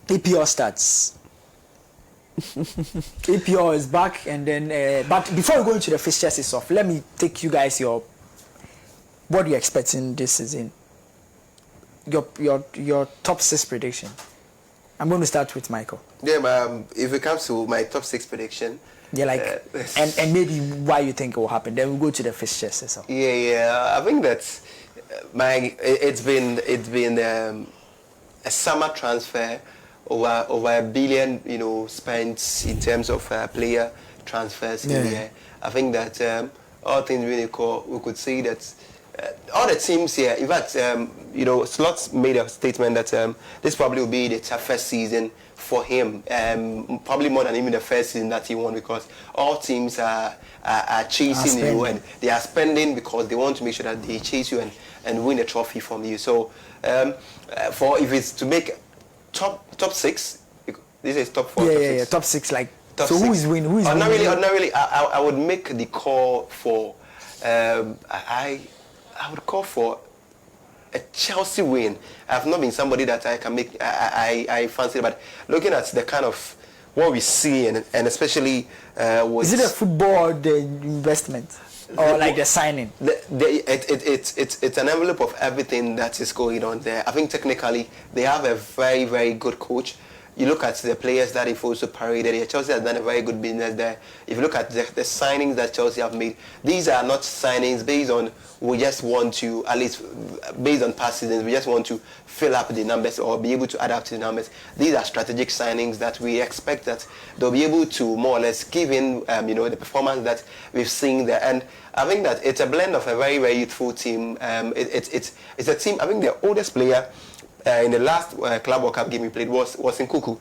EPL starts. EPL is back, and then but before we go into the fixtures itself, let me take you guys what you're expecting this season. Your top 6 prediction. I'm going to start with Michael. Yeah, if it comes to my top 6 prediction, yeah, like and maybe why you think it will happen. Then we'll go to the fixtures itself. Yeah, I think that it's been a summer transfer over $1 billion, spent in terms of player transfers in the year. I think that all things being equal, we could say that all the teams here, in fact, Slots made a statement that this probably will be the toughest season for him, probably more than even the first season that he won, because all teams are chasing you, and they are spending because they want to make sure that they chase you and win a trophy from you. So for if it's to make top 6, this is top 4. Yeah, top 6, like top so 6. Who is winning? Who is winning? Not really. I would make the call for I would call for a Chelsea win. I've not been somebody that I can make I fancy, but looking at the kind of what we see and especially is it a football or the investment or like the signing? It's an envelope of everything that is going on there. I think technically they have a very, very good coach. You look at the players that they've also paraded here. Chelsea has done a very good business there. If you look at the signings that Chelsea have made, these are not signings based on we just want to, at least based on past seasons, we just want to fill up the numbers or be able to adapt to the numbers. These are strategic signings that we expect that they'll be able to more or less give in, the performance that we've seen there. And I think that it's a blend of a very, very youthful team. It's a team. I think the oldest player in the last Club World Cup game we played was Nkunku.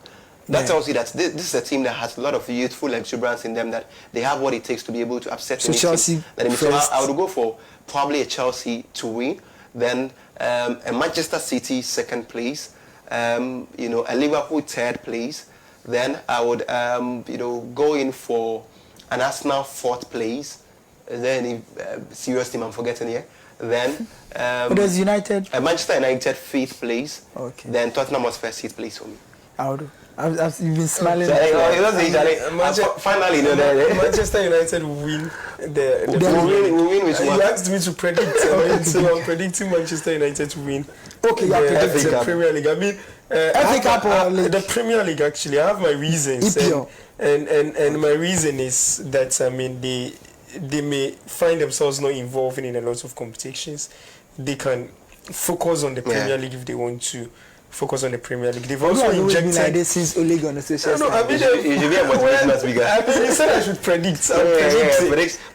That tells you that this is a team that has a lot of youthful exuberance in them, that they have what it takes to be able to upset any Chelsea team. So I would go for probably a Chelsea to win, then a Manchester City second place, a Liverpool third place, then I would go in for an Arsenal fourth place, and then serious team I'm forgetting here. Then there's United. Manchester United fifth place. Okay. Then Tottenham was first sixth place for me. I would. You've been smiling. Finally, Manchester United will win. Will win which one? You asked me to predict, so I'm predicting Manchester United to win. Okay, you are predicting the Premier League. I mean, FA Cup or League? The Premier League. Actually, I have my reasons, and my reason is that they may find themselves not involved in a lot of competitions. They can focus on the Premier League if they want to. Focus on the Premier League. They've also injected. Like this since Oleg on the social. You should be a motivational speaker. I mean, you said I should predict.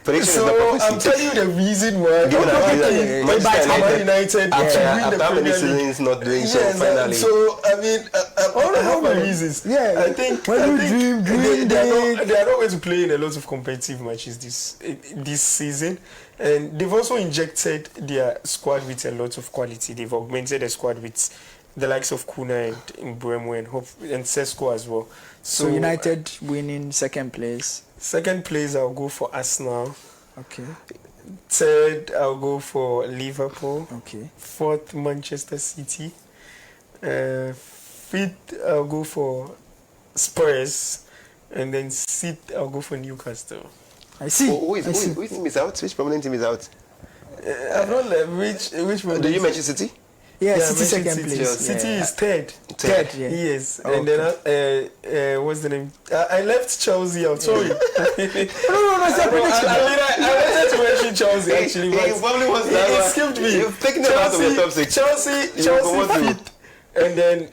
Prediction so I'm telling you the reason why. Manchester United after how many seasons not doing so finally. So I mean, I have my reasons. Yeah, I think when you dream they are not going to play in a lot of competitive matches this season. And they've also injected their squad with a lot of quality. They've augmented the squad with the likes of Kuna and Mbeumo and Sesko as well. So United winning second place. Second place, I'll go for Arsenal. Okay. Third, I'll go for Liverpool. Okay. Fourth, Manchester City. Fifth, I'll go for Spurs. And then sixth, I'll go for Newcastle. I see. Which team is out? Which prominent team is out? I've not left. Which one? Do you mention City? Yeah, City second place. City is third. Third, yeah. Yes. Oh, and then what's the name? I left Chelsea out. Sorry. No, it's a prediction. I wanted to mention Chelsea actually, but you probably was that it skipped me. You've taken them out of your top six. Chelsea fifth. And then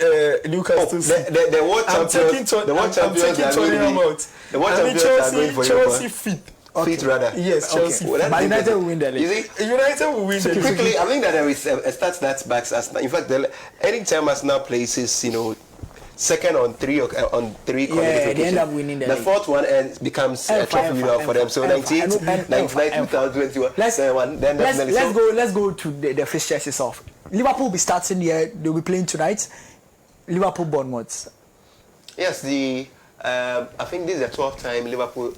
Newcastle. The world champions. I'm taking Tottenham out. The world champions are going for Chelsea fifth. Okay. Fifth rather. Yes, Chelsea. Okay. Well, United will win the league. You see, United will win the league. Quickly, I think that there is a stat that backs Arsenal. In fact, anytime Arsenal places, second on three consecutive they end up winning the league. fourth one becomes a trophy winner for them. So 98, 99, 2021. Let's go to the fixtures itself. Liverpool will be starting here. They'll be playing tonight. Liverpool Bournemouth. Yes, I think this is the 12th time Liverpool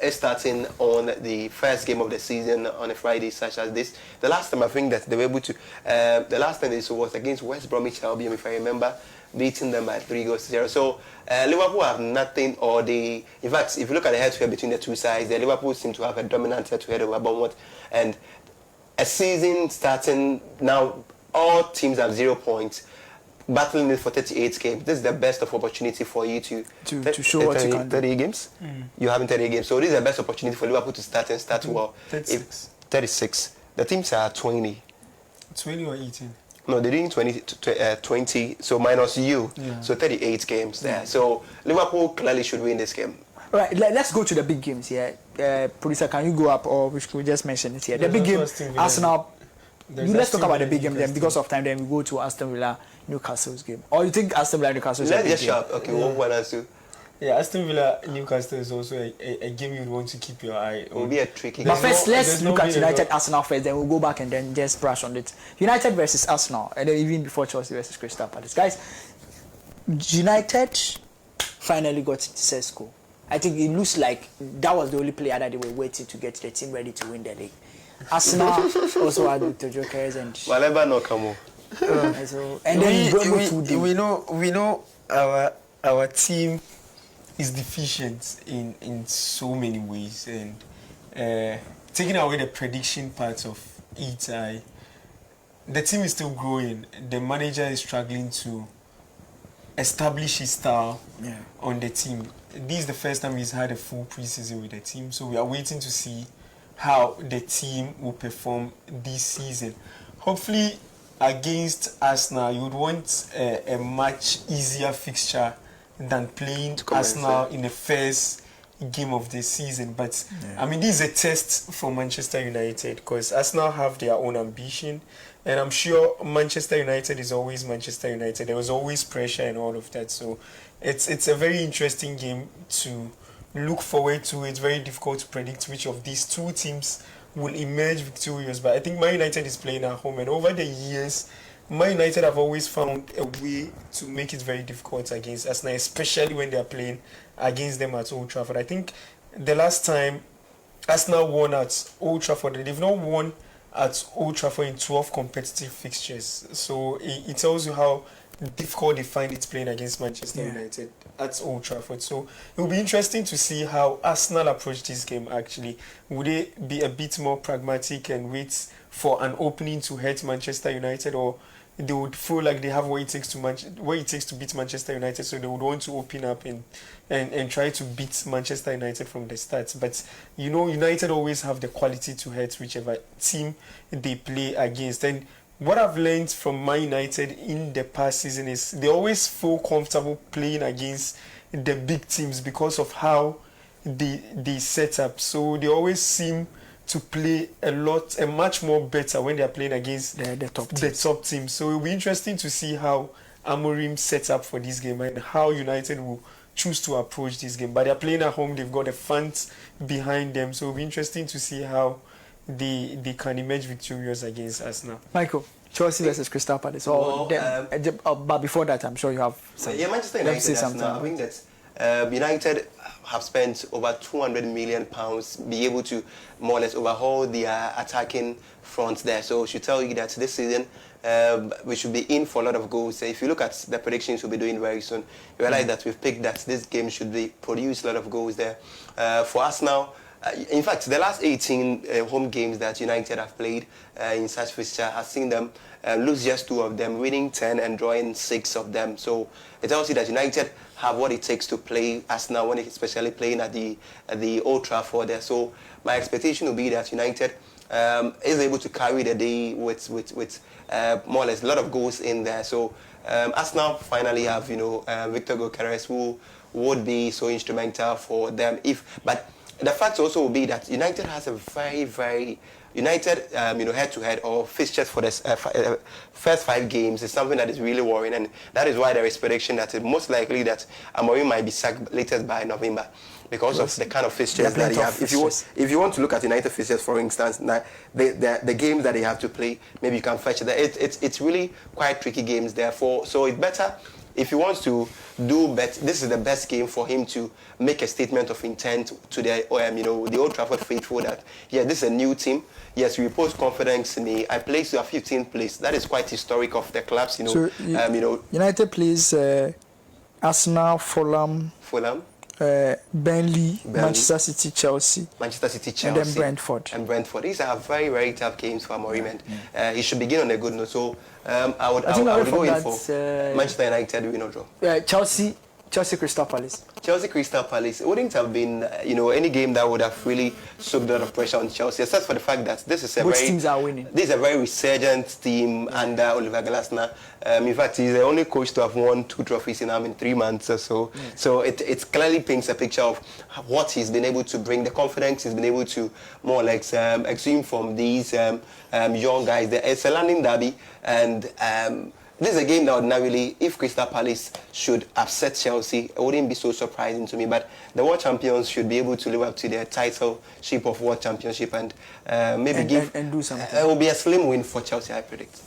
is starting on the first game of the season on a Friday such as this. The last time I think that they were able to, the last time this was against West Bromwich Albion, if I remember. beating them by 3-0. So Liverpool have nothing, or they, in fact, if you look at the head-to-head between the two sides, the Liverpool seem to have a dominant head-to-head over Bournemouth, and a season starting now, all teams have 0 points, battling it for 38 games. This is the best of opportunity for you to show what you can do. 38 games? You have 38 games. So this is the best opportunity for Liverpool to start well. 36. 36. The teams are 20. 20 or 18? No, they're doing 20, so minus you. Yeah. So 38 games there. So Liverpool clearly should win this game. All right, let's go to the big games here. Producer, can you go up, or we should just mention it here? The big game, Arsenal. Let's talk about the big game then, because of time. Then we go to Aston Villa Newcastle's game. Or you think Aston Villa Newcastle is a big game? Let's just sharp. Okay, one and two. Yeah, Aston Villa Newcastle is also a game you'd want to keep your eye on. It will be a tricky But game. first, let's look at United Arsenal first, then we'll go back and then just brush on it. United versus Arsenal, and then even before Chelsea versus Crystal Palace. Guys, United finally got Sesko. I think it looks like that was the only player that they were waiting to get the team ready to win the league. Arsenal also had Victor Gyökeres and Whatever no come. and then we know our team is deficient in so many ways, and taking away the prediction part of it, the team is still growing. The manager is struggling to establish his style on the team. This is the first time he's had a full preseason with the team, so we are waiting to see how the team will perform this season. Hopefully, against Arsenal, you would want a much easier fixture than playing Arsenal in the first game of the season. But I mean, this is a test for Manchester United, because Arsenal have their own ambition, and I'm sure Manchester United is always Manchester United. There was always pressure and all of that, so it's a very interesting game to look forward to. It's very difficult to predict which of these two teams will emerge victorious, but I think Man United is playing at home, and over the years, Man United have always found a way to make it very difficult against Arsenal, especially when they are playing against them at Old Trafford. I think the last time Arsenal won at Old Trafford, they've not won at Old Trafford in 12 competitive fixtures. So it tells you how difficult they find it playing against Manchester United at Old Trafford. So it will be interesting to see how Arsenal approach this game actually. Would they be a bit more pragmatic and wait for an opening to hurt Manchester United, or they would feel like they have what it takes to beat Manchester United, so they would want to open up and try to beat Manchester United from the start. But you know, United always have the quality to hurt whichever team they play against. And what I've learned from Man United in the past season is they always feel comfortable playing against the big teams because of how they set up. So they always seem to play a much more better when they are playing against the top teams. So it will be interesting to see how Amorim sets up for this game and how United will choose to approach this game. But they are playing at home, they've got the fans behind them, so it will be interesting to see how they can emerge victorious against Arsenal. Michael, Chelsea versus Crystal Palace. But before that, I'm sure you have some. Yeah, Manchester United. I think that United have spent over £200 million, be able to more or less overhaul their attacking front there. So I should tell you that this season we should be in for a lot of goals. If you look at the predictions we'll be doing very soon, you realize that we've picked that this game should produce a lot of goals there. For us now, in fact, the last 18 home games that United have played in such fixture has seen them lose just 2 of them, winning 10 and drawing 6 of them. So it tells you that United have what it takes to play Arsenal, when especially playing at the Old Trafford there. So my expectation will be that United is able to carry the day with more or less a lot of goals in there. So Arsenal finally have Victor Gyökeres, who would be so instrumental for them. But the fact also will be that United has a very head-to-head or fixtures for the first 5 games is something that is really worrying, and that is why there is prediction that it's most likely that Amorim might be sacked latest by November because of the kind of fixtures that he have. If you want to look at United fixtures, for instance, now the games that they have to play, maybe you can fetch that. It's really quite tricky games, therefore. So it's better if he wants to do better, this is the best game for him to make a statement of intent to the the Old Trafford faithful that this is a new team. Yes, we repose confidence in me. I placed you at 15th place. That is quite historic of the clubs. So, United plays Arsenal, Fulham, Burnley, Manchester City, Chelsea, and then Brentford. These are very, very tough games for Amorim, and he should begin on a good note. So I would go in for Manchester United win or draw. Chelsea Crystal Palace. Crystal Palace. It wouldn't have been any game that would have really soaked a lot of pressure on Chelsea, except for the fact that this is both teams are winning. This is a very resurgent team under Oliver Glasner. In fact, he's the only coach to have won 2 trophies in 3 months or so. Yeah. So it clearly paints a picture of what he's been able to bring, the confidence he's been able to more or less exude from these young guys. It's a London derby, and this is a game that ordinarily, if Crystal Palace should upset Chelsea, it wouldn't be so surprising to me. But the world champions should be able to live up to their title shape of world championship and maybe do something. It will be a slim win for Chelsea, I predict.